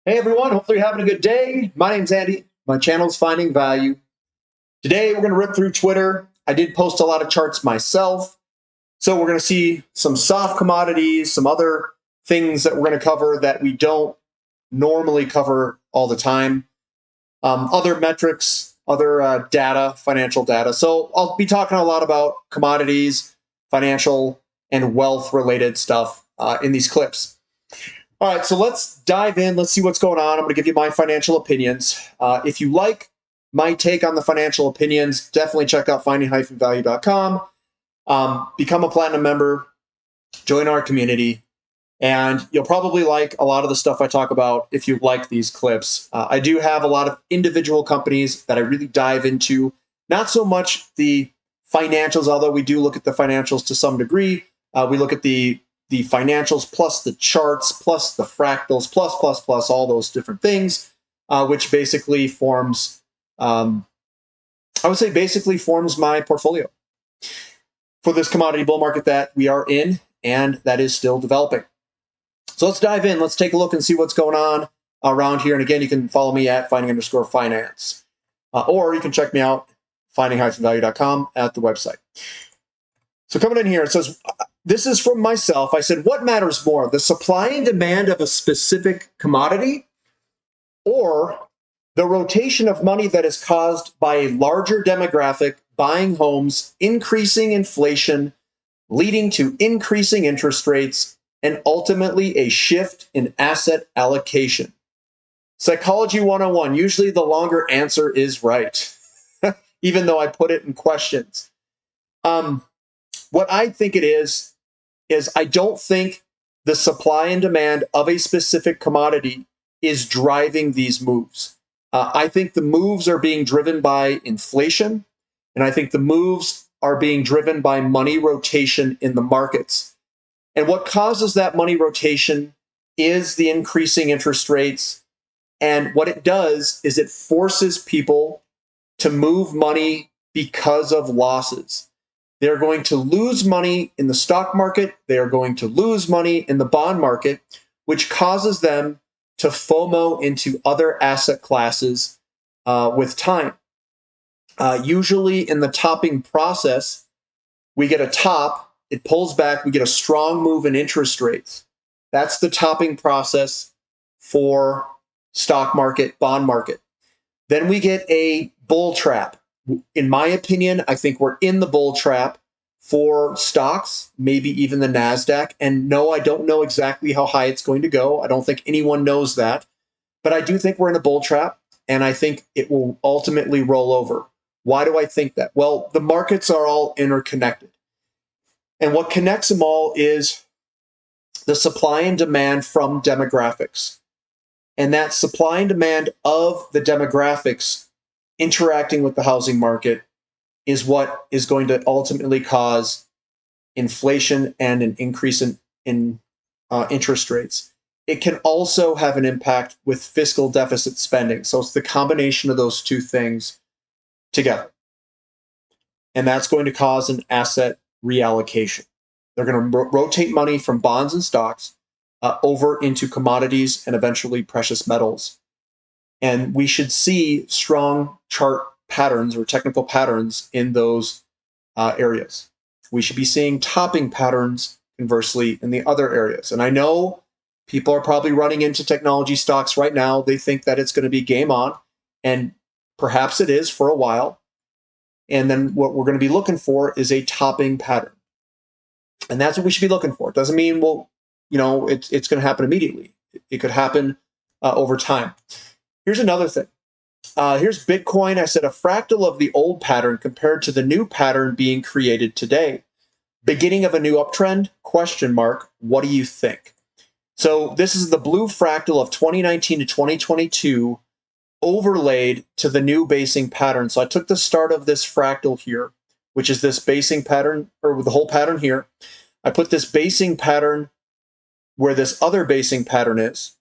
Hey everyone, hopefully you're having a good day. My name's Andy. My channel's Finding Value. Today we're going to rip through Twitter. I did post a lot of charts myself. So we're going to see some soft commodities, some other things that we're going to cover that we don't normally cover all the time. Other metrics, other data, financial data. So I'll be talking a lot about commodities, financial, and wealth related stuff in these clips. All right, so let's dive in. Let's see what's going on. I'm going to give you my financial opinions. If you like my take on the financial opinions, definitely check out finding-value.com. Become a platinum member, join our community, and you'll probably like a lot of the stuff I talk about if you like these clips. I do have a lot of individual companies that I really dive into, not so much the financials, although we do look at the financials to some degree. We look at the financials plus the charts plus the fractals plus all those different things, which basically forms, I would say basically forms my portfolio for this commodity bull market that we are in and that is still developing. So let's dive in. Let's take a look and see what's going on around here. And again, you can follow me at finding_finance, or you can check me out, finding-value.com at the website. So coming in here, it says, this is from myself. I said, what matters more, the supply and demand of a specific commodity or the rotation of money that is caused by a larger demographic buying homes, increasing inflation, leading to increasing interest rates, and ultimately a shift in asset allocation? Psychology 101, usually the longer answer is right, even though I put it in questions. What I think it is I don't think the supply and demand of a specific commodity is driving these moves. I think the moves are being driven by inflation, and I think the moves are being driven by money rotation in the markets. And what causes that money rotation is the increasing interest rates. And what it does is it forces people to move money because of losses. They're going to lose money in the stock market. They are going to lose money in the bond market, which causes them to FOMO into other asset classes with time. Usually in the topping process, we get a top, it pulls back, we get a strong move in interest rates. That's the topping process for stock market, bond market. Then we get a bull trap. In my opinion, I think we're in the bull trap for stocks, maybe even the NASDAQ. And no, I don't know exactly how high it's going to go. I don't think anyone knows that. But I do think we're in a bull trap, and I think it will ultimately roll over. Why do I think that? Well, the markets are all interconnected. And what connects them all is the supply and demand from demographics. And that supply and demand of the demographics interacting with the housing market is what is going to ultimately cause inflation and an increase in interest rates. It can also have an impact with fiscal deficit spending. So it's the combination of those two things together. And that's going to cause an asset reallocation. They're going to rotate money from bonds and stocks over into commodities and eventually precious metals. And we should see strong chart patterns or technical patterns in those areas. We should be seeing topping patterns, conversely, in the other areas. And I know people are probably running into technology stocks right now. They think that it's going to be game on, and perhaps it is for a while. And then what we're going to be looking for is a topping pattern. And that's what we should be looking for. It doesn't mean, well, it's going to happen immediately. It could happen over time. Here's another thing. Here's Bitcoin. I said a fractal of the old pattern compared to the new pattern being created today. Beginning of a new uptrend? Question mark. What do you think? So this is the blue fractal of 2019 to 2022 overlaid to the new basing pattern. So I took the start of this fractal here, which is this basing pattern, or the whole pattern here. I put this basing pattern where this other basing pattern is,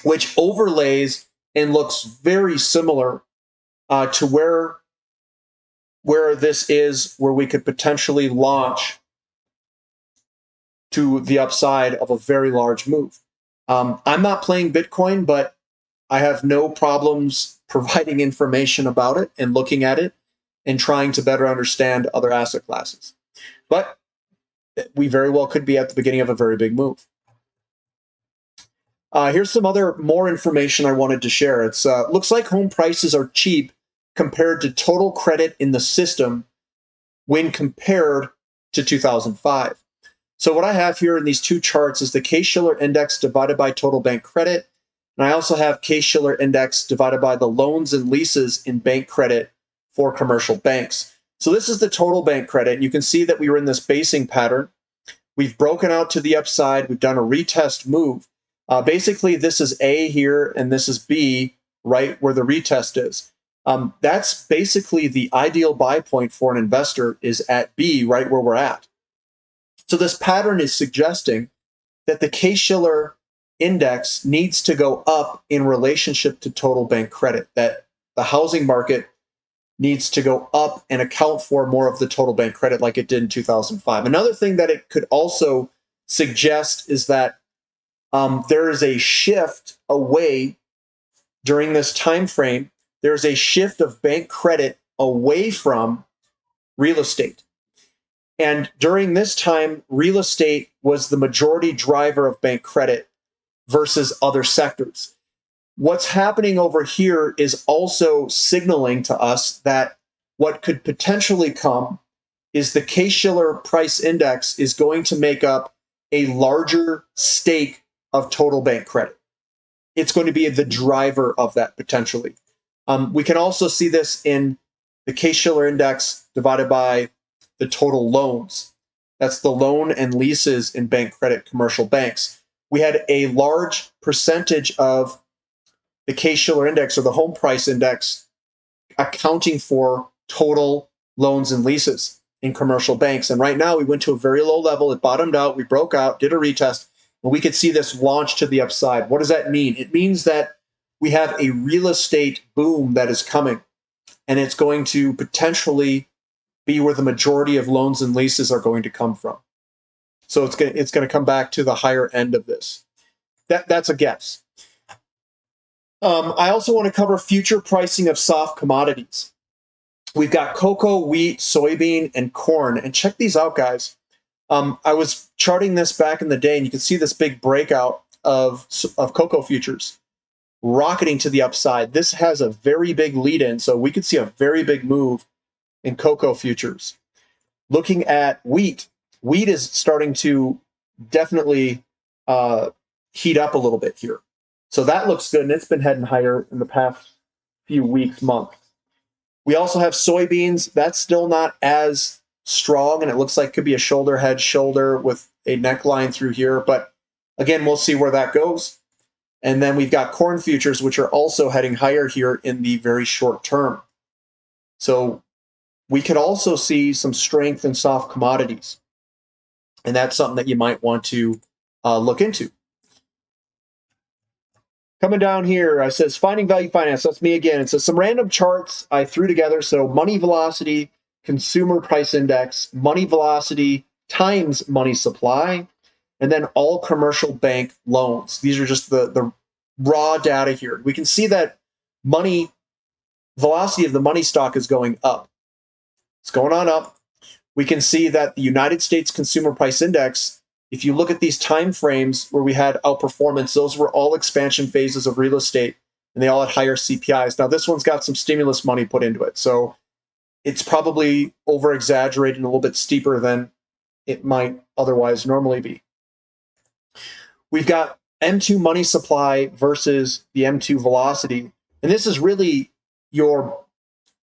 which overlays and looks very similar to where this is, where we could potentially launch to the upside of a very large move. I'm not playing Bitcoin, but I have no problems providing information about it and looking at it and trying to better understand other asset classes. But we very well could be at the beginning of a very big move. Here's some other more information I wanted to share. It's looks like home prices are cheap compared to total credit in the system when compared to 2005. So what I have here in these two charts is the Case-Shiller index divided by total bank credit. And I also have Case-Shiller index divided by the loans and leases in bank credit for commercial banks. So this is the total bank credit. And you can see that we were in this basing pattern. We've broken out to the upside. We've done a retest move. Basically, this is A here, and this is B, right where the retest is. That's basically the ideal buy point for an investor is at B, right where we're at. So this pattern is suggesting that the Case-Shiller index needs to go up in relationship to total bank credit, that the housing market needs to go up and account for more of the total bank credit like it did in 2005. Another thing that it could also suggest is that there is a shift away during this time frame. There's a shift of bank credit away from real estate. And during this time, real estate was the majority driver of bank credit versus other sectors. What's happening over here is also signaling to us that what could potentially come is the Case-Shiller price index is going to make up a larger stake of total bank credit. It's going to be the driver of that potentially. We can also see this in the Case-Shiller index divided by the total loans. That's the loan and leases in bank credit commercial banks. We had a large percentage of the Case-Shiller index or the home price index accounting for total loans and leases in commercial banks. And right now we went to a very low level. It bottomed out. We broke out, did a retest, and we could see this launch to the upside. What does that mean? It means that we have a real estate boom that is coming, and it's going to potentially be where the majority of loans and leases are going to come from. So it's going to come back to the higher end of this. That's a guess. I also want to cover future pricing of soft commodities. We've got cocoa, wheat, soybean, and corn. And check these out, guys. I was charting this back in the day, and you can see this big breakout of cocoa futures rocketing to the upside. This has a very big lead-in, so we could see a very big move in cocoa futures. Looking at wheat, wheat is starting to definitely heat up a little bit here. So that looks good, and it's been heading higher in the past few weeks, months. We also have soybeans. That's still not as strong, and it looks like it could be a shoulder, head, shoulder with a neckline through here. But again, we'll see where that goes. And then we've got corn futures, which are also heading higher here in the very short term. So we could also see some strength in soft commodities. And that's something that you might want to look into. Coming down here, I says finding value finance. That's me again. It says some random charts I threw together. So money velocity, consumer price index, money velocity times money supply, and then all commercial bank loans. These are just the raw data here. We can see that money velocity of the money stock is going up. It's going on up. We can see that the United States Consumer Price Index, if you look at these time frames where we had outperformance, those were all expansion phases of real estate, and they all had higher CPIs. Now, this one's got some stimulus money put into it, so it's probably over-exaggerated and a little bit steeper than it might otherwise normally be. We've got M2 money supply versus the M2 velocity, and this is really your,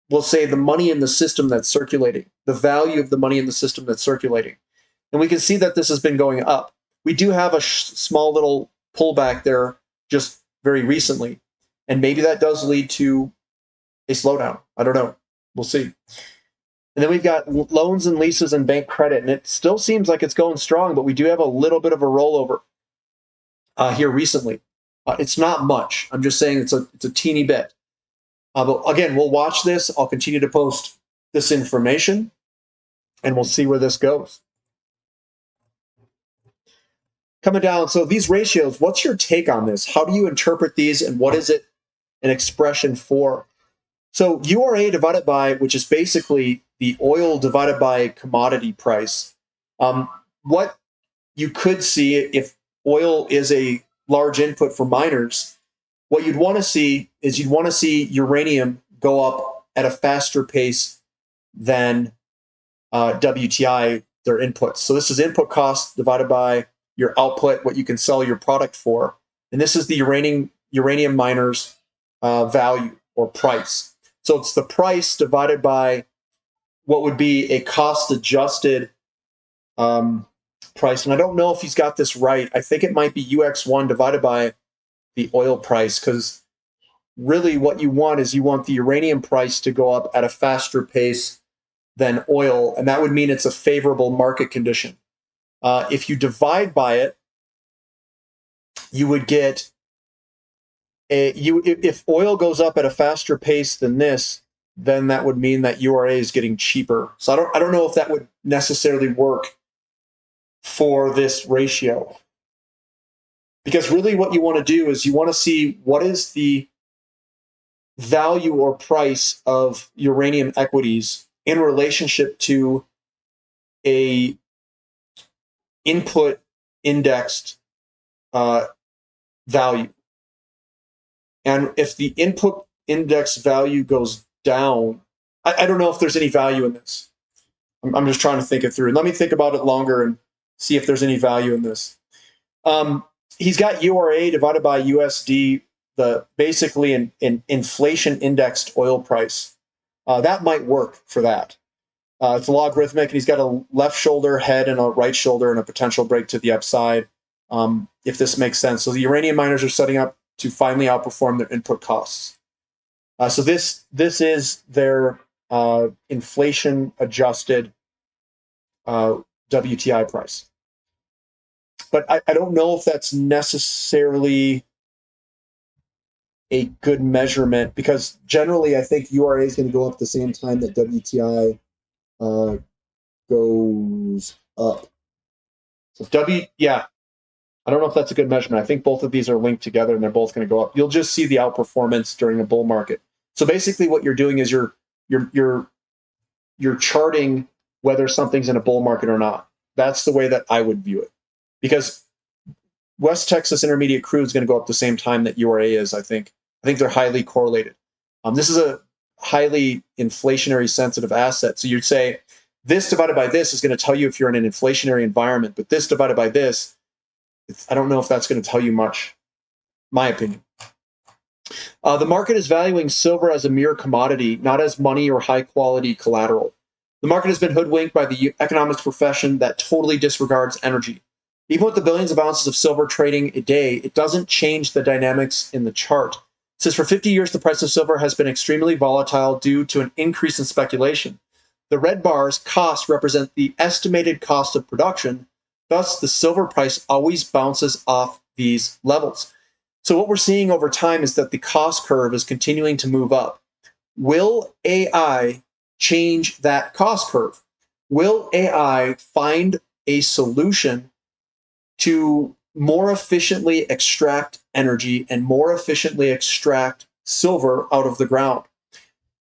we'll say, the money in the system that's circulating, the value of the money in the system that's circulating. And we can see that this has been going up. We do have a small little pullback there just very recently, and maybe that does lead to a slowdown. I don't know. We'll see. And then we've got loans and leases and bank credit, and it still seems like it's going strong, but we do have a little bit of a rollover here recently. It's not much. I'm just saying it's a teeny bit. But again, we'll watch this. I'll continue to post this information, and we'll see where this goes. coming down. So these ratios, what's your take on this? How do you interpret these, and what is it an expression for? So URA divided by, which is basically the oil divided by commodity price. What you could see if oil is a large input for miners, what you'd want to see is you'd want to see uranium go up at a faster pace than WTI, their inputs. So this is input cost divided by your output, what you can sell your product for. And this is the uranium miners' value or price. So it's the price divided by what would be a cost-adjusted price. And I don't know if he's got this right. I think it might be UX1 divided by the oil price, because really what you want is you want the uranium price to go up at a faster pace than oil, and that would mean it's a favorable market condition. If you divide by it, you would get if oil goes up at a faster pace than this, then that would mean that URA is getting cheaper. So I don't know if that would necessarily work for this ratio. Because really what you want to do is you want to see what is the value or price of uranium equities in relationship to a input indexed value. And if the input index value goes down, I don't know if there's any value in this. I'm just trying to think it through. And let me think about it longer and see if there's any value in this. He's got URA divided by USD, basically an inflation indexed oil price. That might work for that. It's logarithmic, and he's got a left shoulder head and a right shoulder and a potential break to the upside, if this makes sense. So the uranium miners are setting up to finally outperform their input costs. So this is their inflation adjusted WTI price. But I don't know if that's necessarily a good measurement, because generally I think URA is going to go up at the same time that WTI goes up. So I don't know if that's a good measurement. I think both of these are linked together and they're both going to go up. You'll just see the outperformance during a bull market. So basically what you're doing is you're charting whether something's in a bull market or not. That's the way that I would view it. Because West Texas Intermediate crude is going to go up the same time that URA is, I think. I think they're highly correlated. This is a highly inflationary sensitive asset. So you'd say this divided by this is going to tell you if you're in an inflationary environment, but this divided by this, I don't know if that's going to tell you much, my opinion. The market is valuing silver as a mere commodity, not as money or high quality collateral. The market has been hoodwinked by the economics profession that totally disregards energy. Even with the billions of ounces of silver trading a day, it doesn't change the dynamics in the chart. It says for 50 years, the price of silver has been extremely volatile due to an increase in speculation. The red bars, costs, represent the estimated cost of production. Thus, the silver price always bounces off these levels. So what we're seeing over time is that the cost curve is continuing to move up. Will AI change that cost curve? Will AI find a solution to more efficiently extract energy and more efficiently extract silver out of the ground?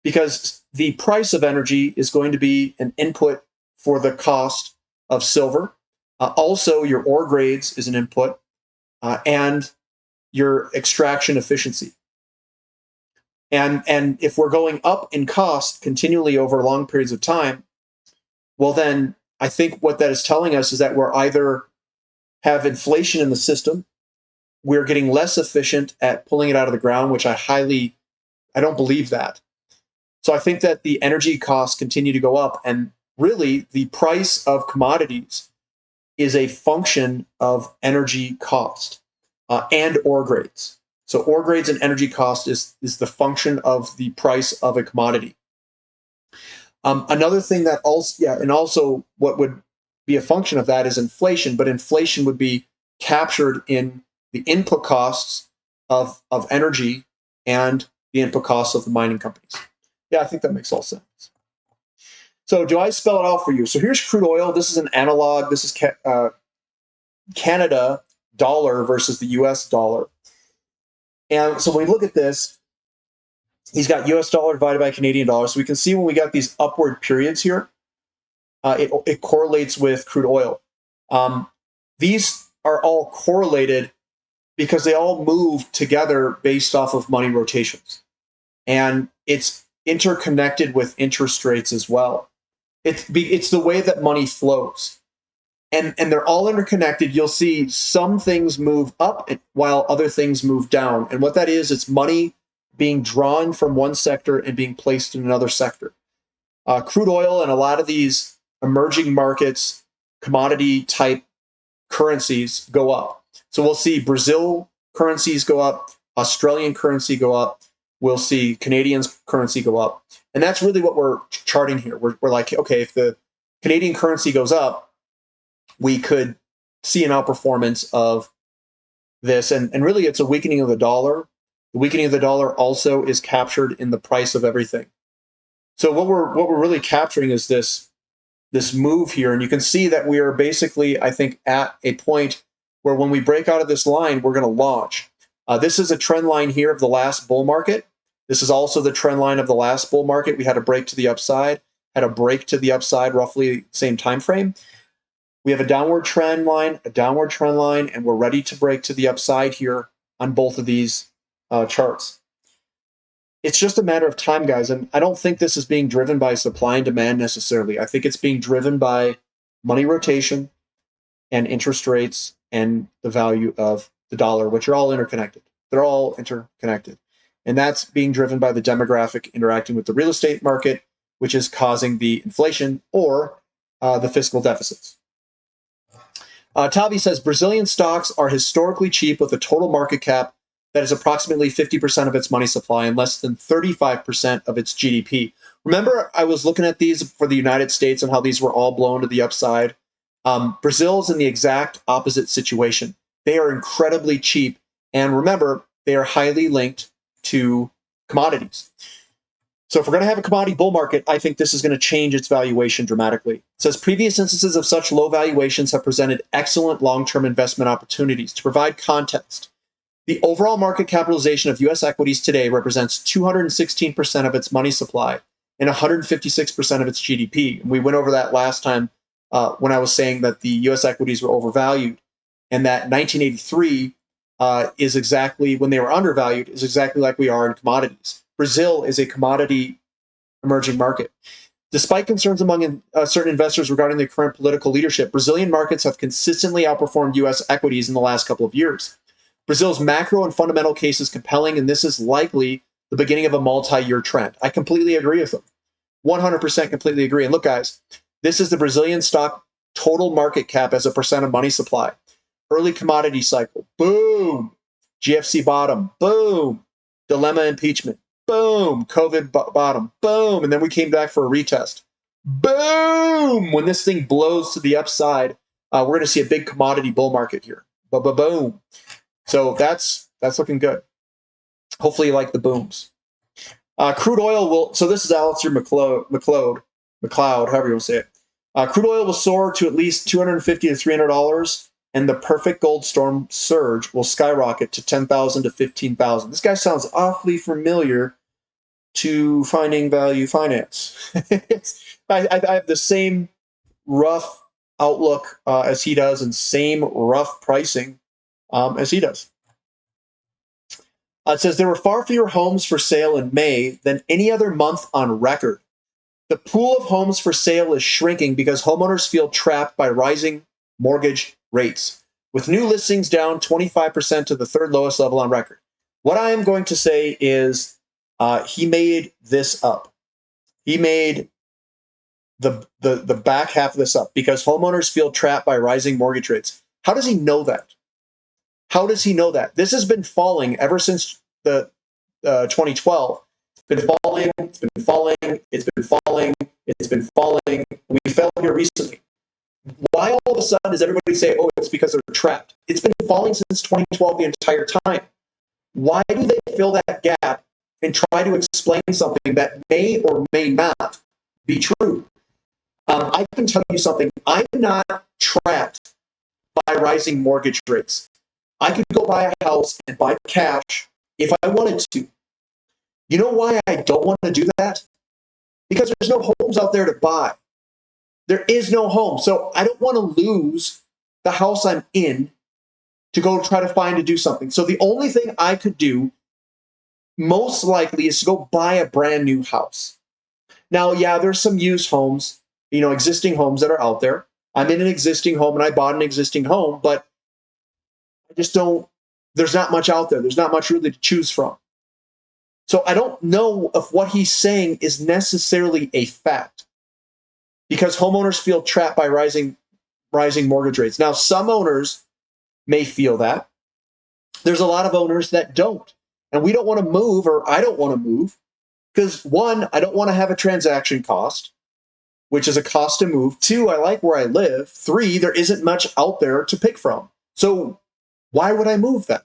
Because the price of energy is going to be an input for the cost of silver. Also, your ore grades is an input, and your extraction efficiency. And if we're going up in cost continually over long periods of time, well, then I think what that is telling us is that we're either have inflation in the system, we're getting less efficient at pulling it out of the ground, which I don't believe that. So I think that the energy costs continue to go up, and really the price of commodities is a function of energy cost and ore grades. So ore grades and energy cost is the function of the price of a commodity. Another thing that also what would be a function of that is inflation, but inflation would be captured in the input costs of energy and the input costs of the mining companies. Yeah, I think that makes all sense. So do I spell it out for you? So here's crude oil. This is an analog. This is Canada dollar versus the US dollar. And so when we look at this, he's got US dollar divided by Canadian dollar. So we can see when we got these upward periods here, it correlates with crude oil. These are all correlated because they all move together based off of money rotations. And it's interconnected with interest rates as well. It's the way that money flows. And they're all interconnected. You'll see some things move up while other things move down. And what that is, it's money being drawn from one sector and being placed in another sector. Crude oil and a lot of these emerging markets, commodity type currencies go up. So we'll see Brazil currencies go up, Australian currency go up, we'll see Canadian currency go up. And that's really what we're charting here. We're like, okay, if the Canadian currency goes up, we could see an outperformance of this. And really, it's a weakening of the dollar. The weakening of the dollar also is captured in the price of everything. So what we're really capturing is this move here. And you can see that we are basically, I think, at a point where when we break out of this line, we're going to launch. This is a trend line here of the last bull market. This is also the trend line of the last bull market. We had a break to the upside, roughly same time frame. We have a downward trend line, and we're ready to break to the upside here on both of these charts. It's just a matter of time, guys, and I don't think this is being driven by supply and demand necessarily. I think it's being driven by money rotation and interest rates and the value of the dollar, which are all interconnected. They're all interconnected. And that's being driven by the demographic interacting with the real estate market, which is causing the inflation or the fiscal deficits. Tavi says, Brazilian stocks are historically cheap with a total market cap that is approximately 50% of its money supply and less than 35% of its GDP. Remember, I was looking at these for the United States and how these were all blown to the upside. Brazil's in the exact opposite situation. They are incredibly cheap. And remember, they are highly linked to commodities. So if we're going to have a commodity bull market, I think this is going to change its valuation dramatically. It says previous instances of such low valuations have presented excellent long-term investment opportunities. To provide context, the overall market capitalization of U.S. equities today represents 216% of its money supply and 156% of its GDP. We went over that last time when I was saying that the U.S. equities were overvalued, and that 1983 is exactly when they were undervalued, is exactly like we are in commodities. Brazil is a commodity emerging market. Despite concerns among certain investors regarding the current political leadership, Brazilian markets have consistently outperformed U.S. equities in the last couple of years. Brazil's macro and fundamental case is compelling, and this is likely the beginning of a multi-year trend. I completely agree with them. 100% completely agree. And look, guys, this is the Brazilian stock total market cap as a percent of money supply. Early commodity cycle, boom. GFC bottom, boom. Dilemma impeachment, boom. COVID bottom, boom. And then we came back for a retest. Boom. When this thing blows to the upside, we're going to see a big commodity bull market here. Boom. So that's looking good. Hopefully you like the booms. Crude oil will, so this is Alistair McLeod, however you want to say it. Crude oil will soar to at least $250 to $300, and the perfect gold storm surge will skyrocket to $10,000 to $15,000. This guy sounds awfully familiar to Finding Value Finance. I have the same rough outlook as he does, and same rough pricing as he does. It says there were far fewer homes for sale in May than any other month on record. The pool of homes for sale is shrinking because homeowners feel trapped by rising mortgage rates, with new listings down 25% to the third lowest level on record. What I am going to say is he made this up. He made the back half of this up because homeowners feel trapped by rising mortgage rates. How does he know that? How does he know that? This has been falling ever since the 2012. It's been falling, it's been falling, it's been falling, it's been falling. We fell here recently. Why all of a sudden does everybody say, oh, it's because they're trapped? It's been falling since 2012 the entire time. Why do they fill that gap and try to explain something that may or may not be true? I can tell you something. I'm not trapped by rising mortgage rates. I could go buy a house and buy cash if I wanted to. You know why I don't want to do that? Because there's no homes out there to buy. There is no home. So I don't want to lose the house I'm in to go try to find to do something. So the only thing I could do most likely is to go buy a brand new house. Now, yeah, there's some used homes, existing homes that are out there. I'm in an existing home and I bought an existing home, but I just don't, there's not much out there. There's not much really to choose from. So I don't know if what he's saying is necessarily a fact, because homeowners feel trapped by rising mortgage rates. Now, some owners may feel that. There's a lot of owners that don't. And we don't want to move, or I don't want to move, because one, I don't want to have a transaction cost, which is a cost to move. Two, I like where I live. Three, there isn't much out there to pick from. So why would I move then?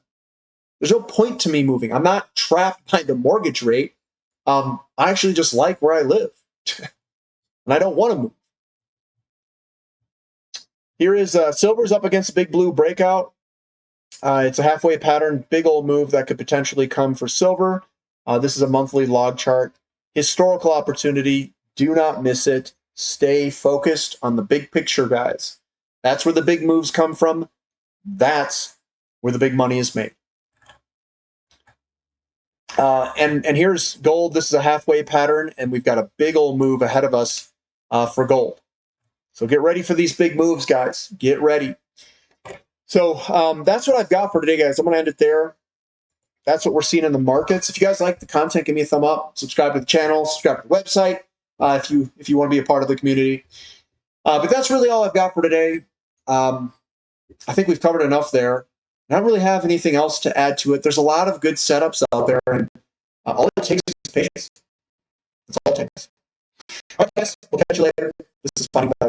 There's no point to me moving. I'm not trapped by the mortgage rate. I actually just like where I live. And I don't want to move. Here is silver's up against a big blue breakout. It's a halfway pattern, big old move that could potentially come for silver. This is a monthly log chart. Historical opportunity. Do not miss it. Stay focused on the big picture, guys. That's where the big moves come from. That's where the big money is made. And here's gold. This is a halfway pattern, and we've got a big old move ahead of us for gold. So get ready for these big moves, guys. Get ready. So that's what I've got for today, guys. I'm going to end it there. That's what we're seeing in the markets. If you guys like the content, give me a thumb up. Subscribe to the channel. Subscribe to the website if you want to be a part of the community. But that's really all I've got for today. I think we've covered enough there. I don't really have anything else to add to it. There's a lot of good setups out there, and all it takes is patience. That's all it takes. All right, guys. We'll catch you later. This is Finding Value.